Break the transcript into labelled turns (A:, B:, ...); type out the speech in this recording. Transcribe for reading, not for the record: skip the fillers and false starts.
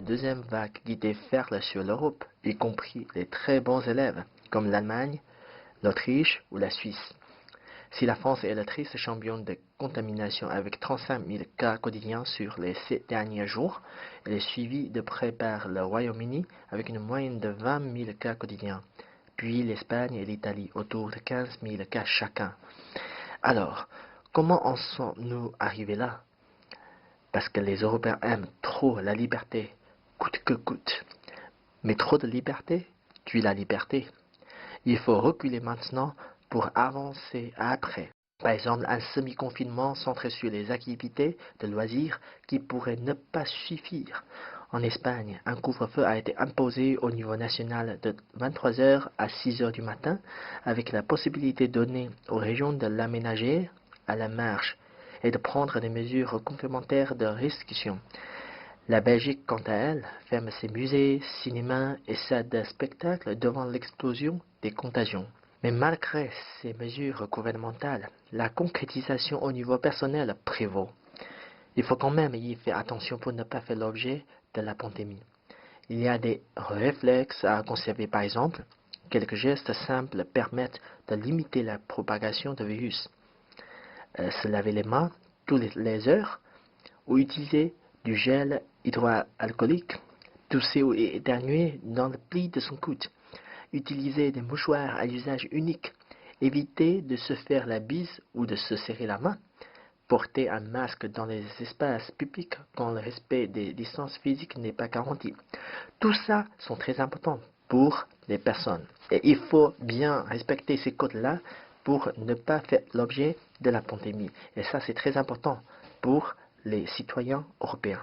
A: deuxième vague qui déferle sur l'Europe, y compris les très bons élèves, comme l'Allemagne, l'Autriche ou la Suisse. Si la France est la triste championne de contamination avec 35 000 cas quotidiens sur les 7 derniers jours, elle est suivie de près par le Royaume-Uni avec une moyenne de 20 000 cas quotidiens, puis l'Espagne et l'Italie autour de 15 000 cas chacun. Alors, comment en sommes-nous arrivés là? Parce que les Européens aiment trop la liberté, coûte que coûte. Mais trop de liberté tue la liberté. Il faut reculer maintenant pour avancer après. Par exemple, un semi-confinement centré sur les activités de loisirs qui pourrait ne pas suffire. En Espagne, un couvre-feu a été imposé au niveau national de 23 heures à 6 heures du matin, avec la possibilité donnée aux régions de l'aménager à la marge et de prendre des mesures complémentaires de restriction. La Belgique, quant à elle, ferme ses musées, cinémas et salles de spectacle devant l'explosion des contagions. Mais malgré ces mesures gouvernementales, la concrétisation au niveau personnel prévaut. Il faut quand même y faire attention pour ne pas faire l'objet de la pandémie. Il y a des réflexes à conserver, par exemple. Quelques gestes simples permettent de limiter la propagation du virus. Se laver les mains toutes les heures ou utiliser du gel hydroalcoolique, tousser ou éternuer dans le pli de son coude, utiliser des mouchoirs à usage unique, éviter de se faire la bise ou de se serrer la main, porter un masque dans les espaces publics quand le respect des distances physiques n'est pas garanti. Tout ça sont très importants pour les personnes. Et il faut bien respecter ces codes-là pour ne pas faire l'objet de la pandémie. Et ça, c'est très important pour les citoyens européens.